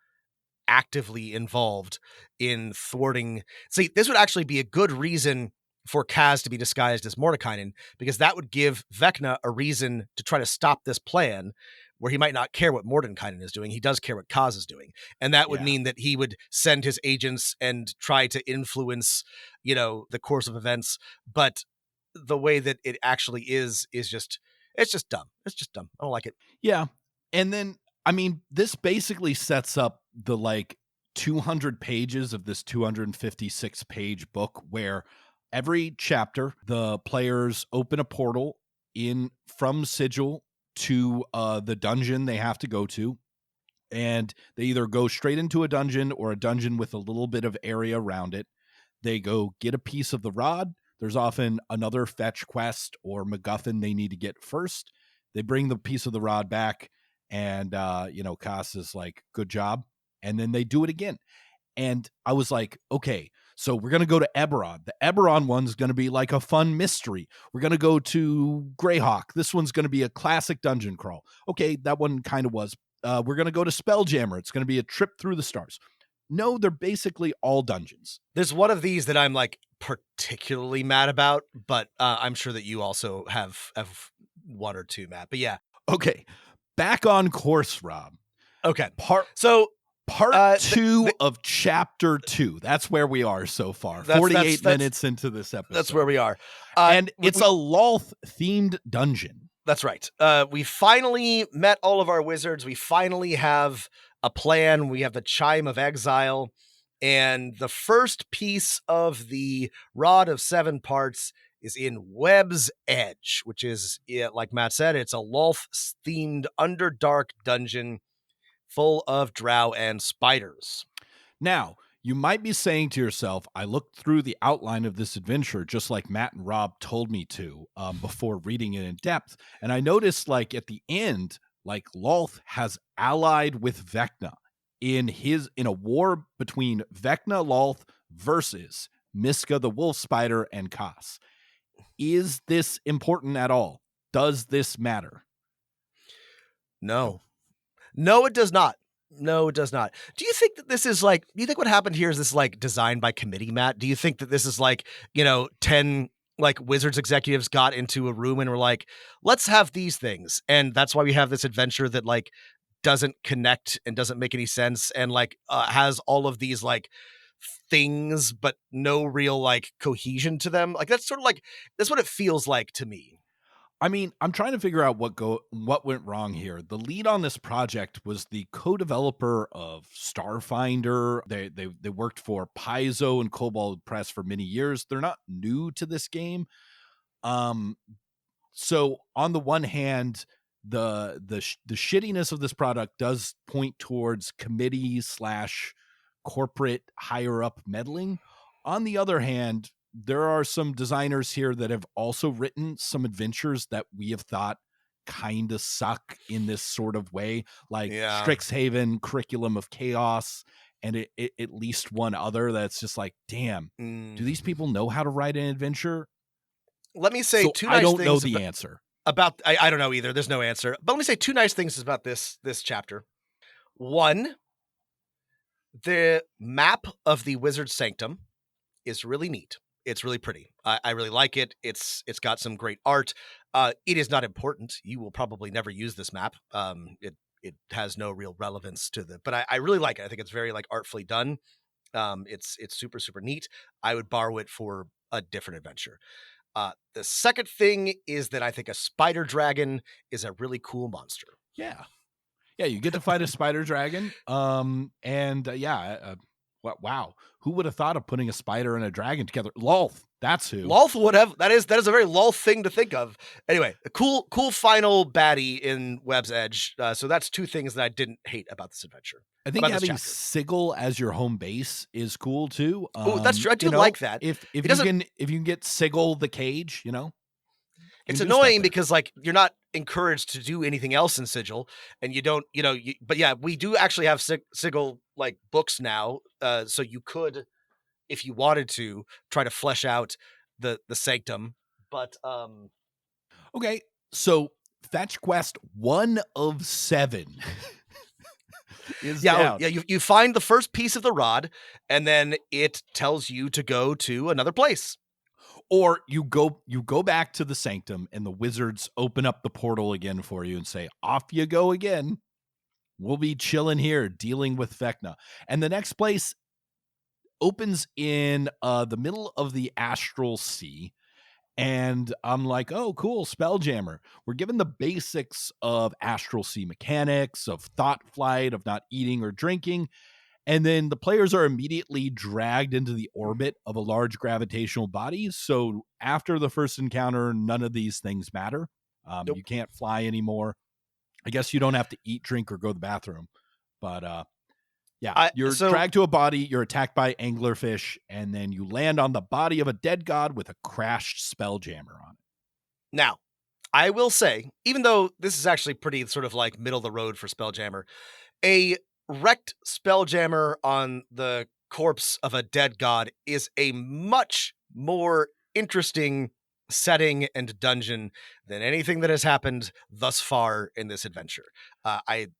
actively involved in thwarting. See, this would actually be a good reason for Kaz to be disguised as Mordekainen, because that would give Vecna a reason to try to stop this plan, where he might not care what Mordenkainen is doing. He does care what Kaz is doing. And that would mean that he would send his agents and try to influence, the course of events. But the way that it actually is just, it's just dumb. It's just dumb. I don't like it. Yeah. And then, I mean, this basically sets up the 200 pages of this 256 page book where every chapter, the players open a portal in from Sigil to the dungeon they have to go to. And they either go straight into a dungeon or a dungeon with a little bit of area around it. They go get a piece of the rod. There's often another fetch quest or MacGuffin they need to get first. They bring the piece of the rod back and, Kaz is like, good job. And then they do it again. And I was like, okay, so we're going to go to Eberron. The Eberron one's going to be like a fun mystery. We're going to go to Greyhawk. This one's going to be a classic dungeon crawl. Okay, that one kind of was. We're going to go to Spelljammer. It's going to be a trip through the stars. No, they're basically all dungeons. There's one of these that I'm particularly mad about, but I'm sure that you also have one or two, Matt. But yeah. Okay, back on course, Rob. Okay. Part 2 of chapter 2. That's where we are so far. 48 minutes into this episode. That's where we are. And it's a Lolth-themed dungeon. That's right. We finally met all of our wizards. We finally have a plan. We have the Chime of Exile. And the first piece of the Rod of 7 Parts is in Web's Edge, which is, like Matt said, it's a Lolth-themed Underdark dungeon full of drow and spiders. Now, you might be saying to yourself, I looked through the outline of this adventure just like Matt and Rob told me to before reading it in depth. And I noticed at the end, Lolth has allied with Vecna in a war between Vecna Lolth versus Miska the wolf spider and Kaz. Is this important at all? Does this matter? No, it does not. No, it does not. Do you think that this is do you think what happened here is this designed by committee, Matt? Do you think that this is 10 Wizards executives got into a room and were like, let's have these things. And that's why we have this adventure that doesn't connect and doesn't make any sense and has all of these things, but no real cohesion to them. That's sort of that's what it feels like to me. I mean, I'm trying to figure out what went wrong here. The lead on this project was the co-developer of Starfinder. They worked for Paizo and Kobold Press for many years. They're not new to this game. So on the one hand, the shittiness of this product does point towards committee/corporate higher up meddling. On the other hand, there are some designers here that have also written some adventures that we have thought kind of suck in this sort of way, Strixhaven, Curriculum of Chaos, and at least one other that's just damn, do these people know how to write an adventure? Let me say two nice things. I don't know the answer. I don't know either. There's no answer. But let me say two nice things about this chapter. One, the map of the Wizard's Sanctum is really neat. It's really pretty. I really like it. It's got some great art. It is not important. You will probably never use this map. It has no real relevance to but I really like it. I think it's very artfully done. It's super, super neat. I would borrow it for a different adventure. The second thing is that I think a spider dragon is a really cool monster. Yeah. Yeah, you get to fight a spider dragon. Wow. Who would have thought of putting a spider and a dragon together? Lolth. That's who. Lolth would have. That is a very Lolth thing to think of. Anyway, a cool final baddie in Web's Edge. So that's two things that I didn't hate about this adventure. I think having Sigil as your home base is cool too. Oh, that's true. I do like that. If you can get Sigil the cage, it's annoying because you're not encouraged to do anything else in Sigil, and you don't, but yeah, we do actually have Sigil books now, so you could, if you wanted to, try to flesh out the Sanctum. But okay, so fetch quest 1 of 7 is down. You find the first piece of the rod, and then it tells you to go to another place. Or you go back to the sanctum and the wizards open up the portal again for you and say, off you go again. We'll be chilling here dealing with Vecna. And the next place opens in the middle of the astral sea. And I'm like, oh, cool, Spelljammer. We're given the basics of astral sea mechanics, of thought flight, of not eating or drinking. And then the players are immediately dragged into the orbit of a large gravitational body. So after the first encounter, none of these things matter. Nope. You can't fly anymore. I guess you don't have to eat, drink, or go to the bathroom. But you're dragged to a body, you're attacked by anglerfish, and then you land on the body of a dead god with a crashed Spelljammer on it. Now, I will say, even though this is actually pretty sort of like middle of the road for Spelljammer, a wrecked Spelljammer on the corpse of a dead god is a much more interesting setting and dungeon than anything that has happened thus far in this adventure.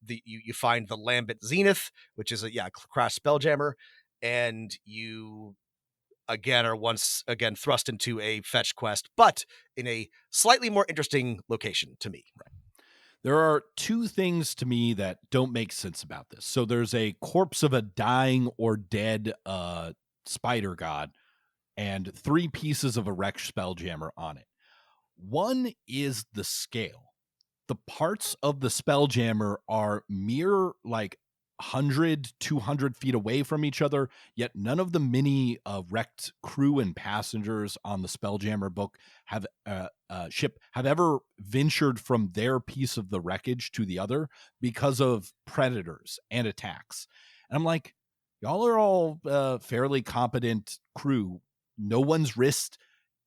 You find the Lambent Zenith, which is a crashed Spelljammer, and you are once again thrust into a fetch quest, but in a slightly more interesting location to me. Right. There are two things to me that don't make sense about this. So there's a corpse of a dying or dead spider god and 3 pieces of a wrecked Spelljammer on it. One is the scale. The parts of the Spelljammer are mere 100, 200 feet away from each other, yet none of the many wrecked crew and passengers on the Spelljammer book have ship have ever ventured from their piece of the wreckage to the other because of predators and attacks. And I'm like, y'all are all fairly competent crew. No one's risked.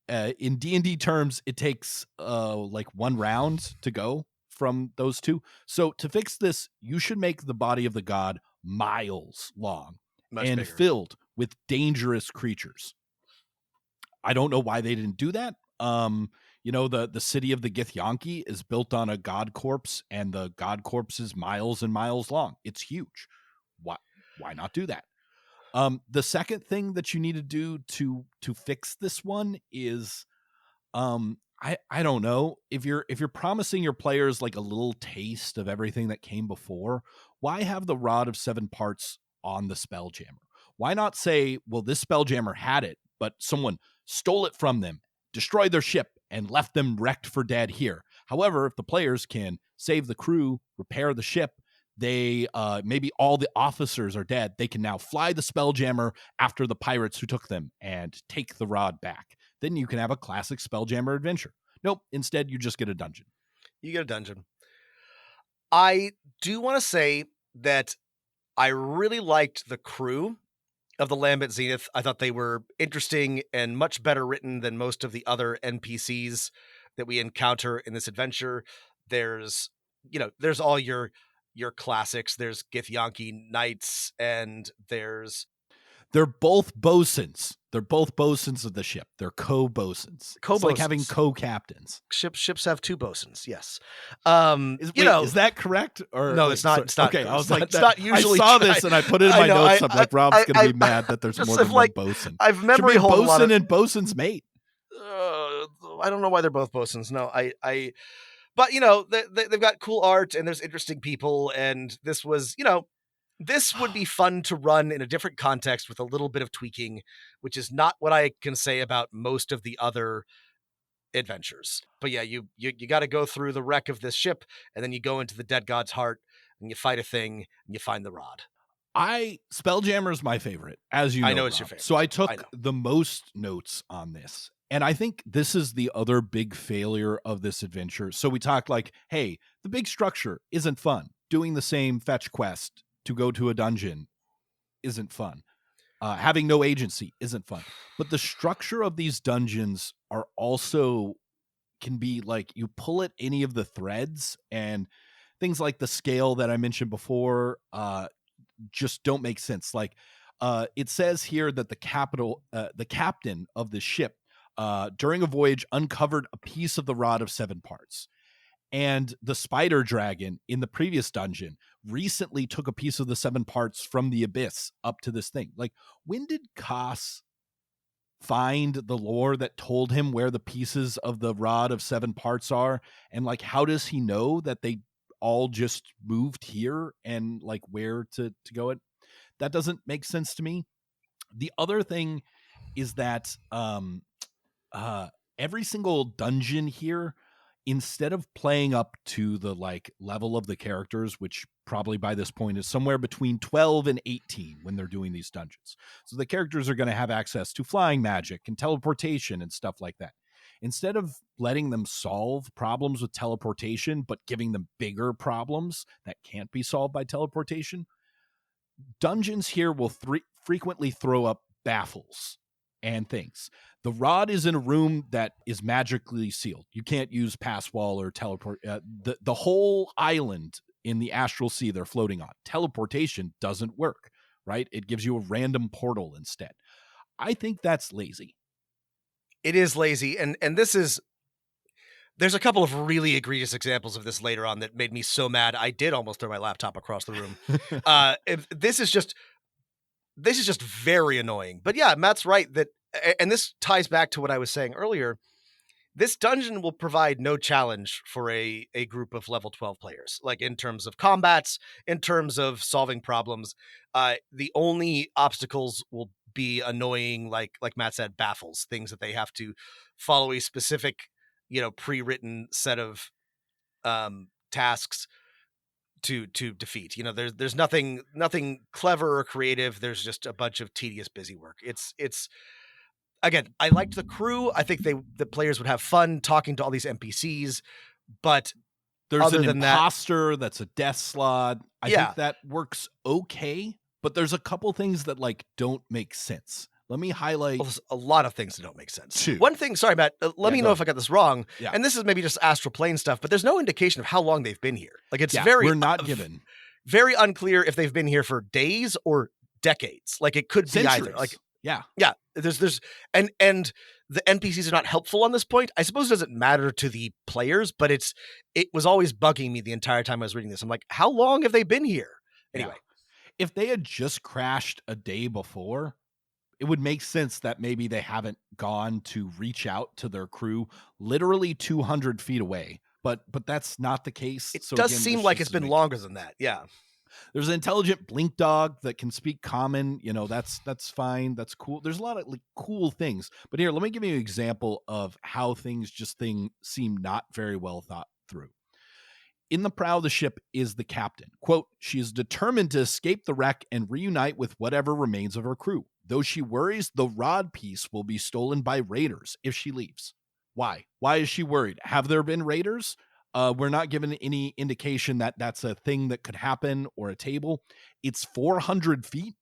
In D&D terms, it takes 1 round to go from those two. So to fix this, you should make the body of the god miles long and bigger. Filled with dangerous creatures. I don't know why they didn't do that. The city of the Githyanki is built on a god corpse, and the god corpse is miles and miles long. It's huge. Why not do that? The second thing that you need to do to fix this one is, I don't know, if you're promising your players like a little taste of everything that came before, why have the Rod of 7 Parts on the Spelljammer? Why not say, well, this Spelljammer had it, but someone stole it from them, destroyed their ship, and left them wrecked for dead here. However, if the players can save the crew, repair the ship, they maybe all the officers are dead, they can now fly the Spelljammer after the pirates who took them and take the rod back. Then you can have a classic Spelljammer adventure. Nope, instead you just get a dungeon. You get a dungeon. I do want to say that I really liked the crew of the Lambent Zenith. I thought they were interesting and much better written than most of the other NPCs that we encounter in this adventure. There's all your classics. There's Githyanki Knights, and they're both bosuns. They're both bosuns of the ship. They're co-bosuns. It's like having co-captains. Ships have 2 bosuns. Yes. Is that correct? Or no, it's not. It's not. Okay, I was it's not usually. I saw this and I put it in my notes. I'm like, Rob's going to be mad that there's more than one bosun. I've memory hold a lot bosun and bosun's mate. I don't know why they're both bosuns. No, but they've got cool art and there's interesting people, and this was, this would be fun to run in a different context with a little bit of tweaking, which is not what I can say about most of the other adventures. But yeah, you got to go through the wreck of this ship, and then you go into the dead god's heart and you fight a thing and you find the rod. Spelljammer is my favorite, as you know. I know it's Rob. your favorite. So I took the most notes on this. And I think this is the other big failure of this adventure. So we talked like, hey, the big structure isn't fun. Doing the same fetch quest to go to a dungeon isn't fun. Having no agency isn't fun. But the structure of these dungeons are also can be like you pull at any of the threads, and things like the scale that I mentioned before just don't make sense. Like it says here that the captain of the ship during a voyage uncovered a piece of the Rod of 7 Parts. And the spider dragon in the previous dungeon recently took a piece of the 7 parts from the abyss up to this thing. Like, when did Koss find the lore that told him where the pieces of the rod of 7 parts are? And like, how does he know that they all just moved here and like where to go? That doesn't make sense to me. The other thing is that every single dungeon here, instead of playing up to the like level of the characters, which probably by this point is somewhere between 12 and 18 when they're doing these dungeons. So the characters are going to have access to flying magic and teleportation and stuff like that. Instead of letting them solve problems with teleportation, but giving them bigger problems that can't be solved by teleportation, dungeons here will frequently throw up baffles and things. The rod is in a room that is magically sealed. You can't use pass wall or teleport. The whole island in the astral sea they're floating on, teleportation doesn't work, right? It gives you a random portal instead. I think that's lazy. It is lazy, and there's a couple of really egregious examples of this later on that made me so mad I did almost throw my laptop across the room. This is just very annoying. But yeah, Matt's right that, and this ties back to what I was saying earlier. This dungeon will provide no challenge for a group of level 12 players, like in terms of combats, in terms of solving problems. The only obstacles will be annoying, like Matt said, baffles, things that they have to follow a specific, pre-written set of tasks to defeat. There's nothing clever or creative. There's just a bunch of tedious busy work. It's again, I liked the crew. I think the players would have fun talking to all these NPCs, but there's an imposter that's a death slot. I think that works okay, but there's a couple things that like don't make sense. Let me highlight. Well, there's a lot of things that don't make sense. Two. One thing, sorry, Matt, let me know if I got this wrong. Yeah. And this is maybe just astral plane stuff, but there's no indication of how long they've been here. Like it's we're not given. Very unclear if they've been here for days or decades. Like it could be either. Like yeah. There's and the NPCs are not helpful on this point. I suppose it doesn't matter to the players, but it was always bugging me the entire time I was reading this. I'm like, how long have they been here? Anyway, if they had just crashed a day before, it would make sense that maybe they haven't gone to reach out to their crew literally 200 feet away. But that's not the case. It does seem like it's been longer than that. Yeah. There's an intelligent blink dog that can speak common. That's fine. That's cool. There's a lot of like cool things. But here, let me give you an example of how things seem not very well thought through. In the prow of the ship is the captain. Quote, she is determined to escape the wreck and reunite with whatever remains of her crew. Though she worries the rod piece will be stolen by raiders if she leaves. Why? Why is she worried? Have there been raiders? We're not given any indication that that's a thing that could happen or a table. It's 400 feet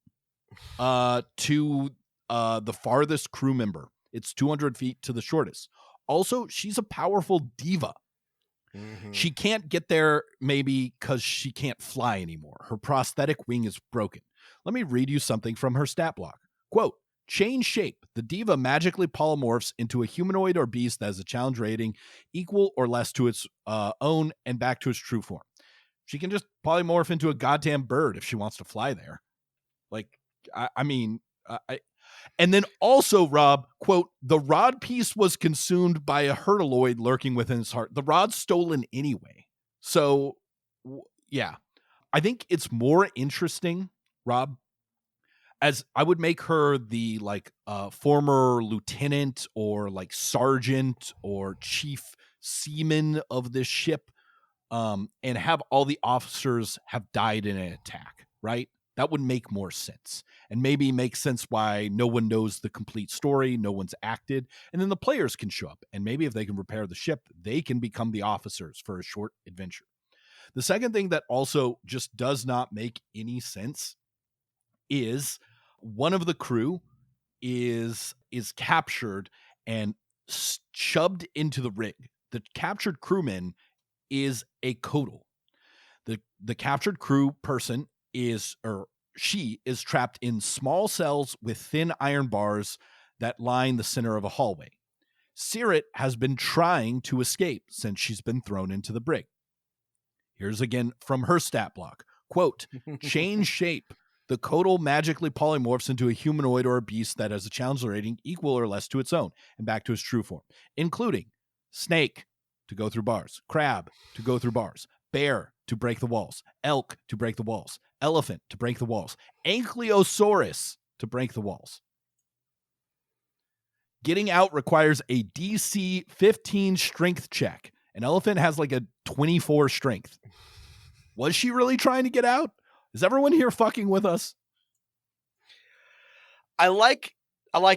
to the farthest crew member. It's 200 feet to the shortest. Also, she's a powerful diva. Mm-hmm. She can't get there maybe because she can't fly anymore. Her prosthetic wing is broken. Let me read you something from her stat block. Quote, change shape. The diva magically polymorphs into a humanoid or beast that has a challenge rating equal or less to its own and back to its true form. She can just polymorph into a goddamn bird if she wants to fly there. Like, and then also, Rob, quote, the rod piece was consumed by a hurtaloid lurking within its heart. The rod's stolen anyway. So, yeah, I think it's more interesting, Rob, as I would make her the like former lieutenant or like sergeant or chief seaman of this ship, and have all the officers have died in an attack, right? That would make more sense, and maybe make sense why no one knows the complete story, no one's acted, and then the players can show up, and maybe if they can repair the ship, they can become the officers for a short adventure. The second thing that also just does not make any sense is one of the crew is captured and shoved into the rig. The captured crewman is a Kodal. The captured crew person she is trapped in small cells with thin iron bars that line the center of a hallway. Sirit has been trying to escape since she's been thrown into the brig. Here's again from her stat block. Quote, change shape. the Codal magically polymorphs into a humanoid or a beast that has a challenge rating equal or less to its own and back to its true form, including snake to go through bars, crab to go through bars, bear to break the walls, elk to break the walls, elephant to break the walls, ankylosaurus to break the walls. Getting out requires a DC 15 strength check. An elephant has like a 24 strength. Was she really trying to get out? Is everyone here fucking with us? I like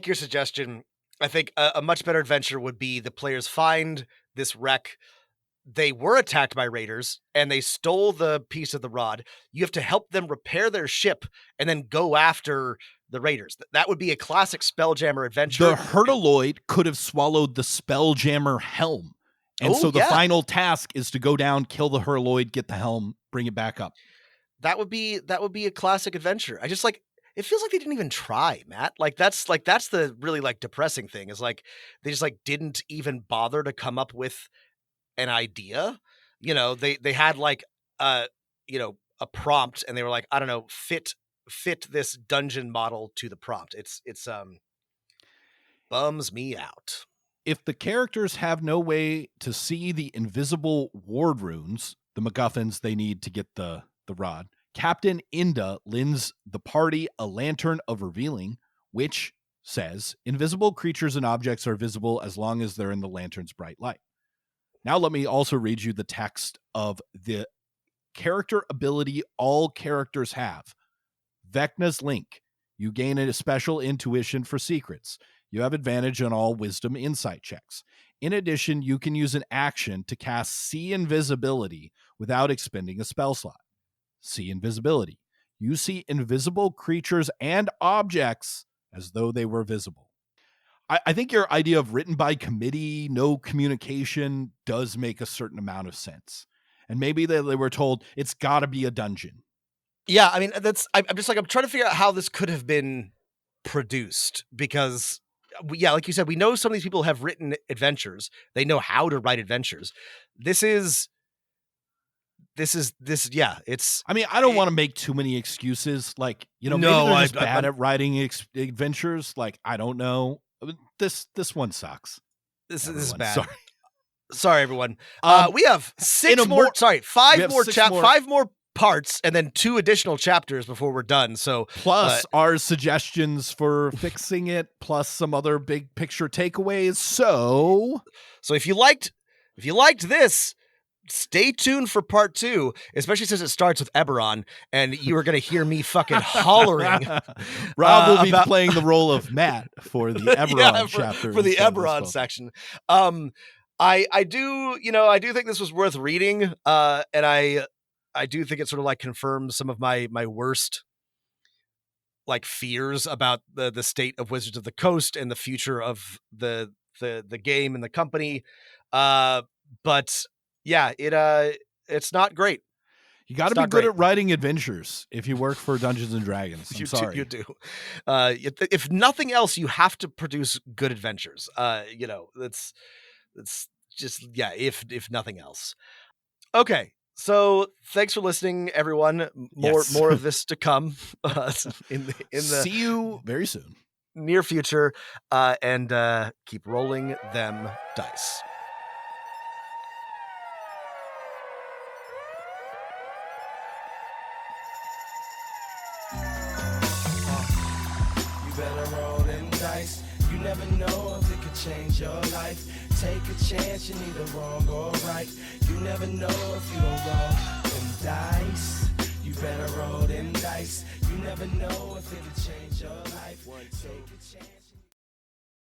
your suggestion. I think a much better adventure would be the players find this wreck. They were attacked by raiders and they stole the piece of the rod. You have to help them repair their ship and then go after the raiders. That would be a classic Spelljammer adventure. The Hertaloid could have swallowed the Spelljammer helm. And so the final task is to go down, kill the Hertaloid, get the helm, bring it back up. That would be a classic adventure. I just like, it feels like they didn't even try, Matt. That's the really like depressing thing is like, they just like didn't even bother to come up with an idea. You know, they had like, a prompt and they were like, I don't know, fit this dungeon model to the prompt. It's bums me out. If the characters have no way to see the invisible ward runes, the MacGuffins they need to get the rod, Captain Inda lends the party a lantern of revealing, which says invisible creatures and objects are visible as long as they're in the lantern's bright light. Now let me also read you the text of the character ability all characters have. Vecna's Link. You gain a special intuition for secrets. You have advantage on all wisdom insight checks. In addition, you can use an action to cast See Invisibility without expending a spell slot. See Invisibility. You see invisible creatures and objects as though they were visible. I think your idea of written by committee, no communication, does make a certain amount of sense. And maybe they were told it's got to be a dungeon. Yeah, I mean, I'm just like, I'm trying to figure out how this could have been produced because, yeah, like you said, we know some of these people have written adventures. They know how to write adventures. Yeah, it's. I mean, I don't want to make too many excuses. Like, maybe they're just bad at writing adventures. Like, I don't know. This one sucks. This is bad. Sorry. Sorry, everyone. We have five more parts and then 2 additional chapters before we're done. So plus our suggestions for fixing it, plus some other big picture takeaways. So if you liked this, stay tuned for part 2, especially since it starts with Eberron, and you are going to hear me fucking hollering. Rob will be playing the role of Matt for the Eberron chapter. For the Eberron section. I do think this was worth reading, and I do think it sort of like confirms some of my worst like fears about the state of Wizards of the Coast and the future of the game and the company. But yeah, it's not great. You got to be good at writing adventures if you work for Dungeons and Dragons. I'm sorry. You do. If nothing else, you have to produce good adventures. That's just, yeah, if nothing else. Okay. So thanks for listening, everyone. More of this to come in the see you very soon, near future, and keep rolling them dice. You better roll them dice. You never know if it could change your life. Take a chance, you're neither wrong or right. You never know if you don't roll them dice. You better roll them dice. You never know if it could change your life. Take a chance.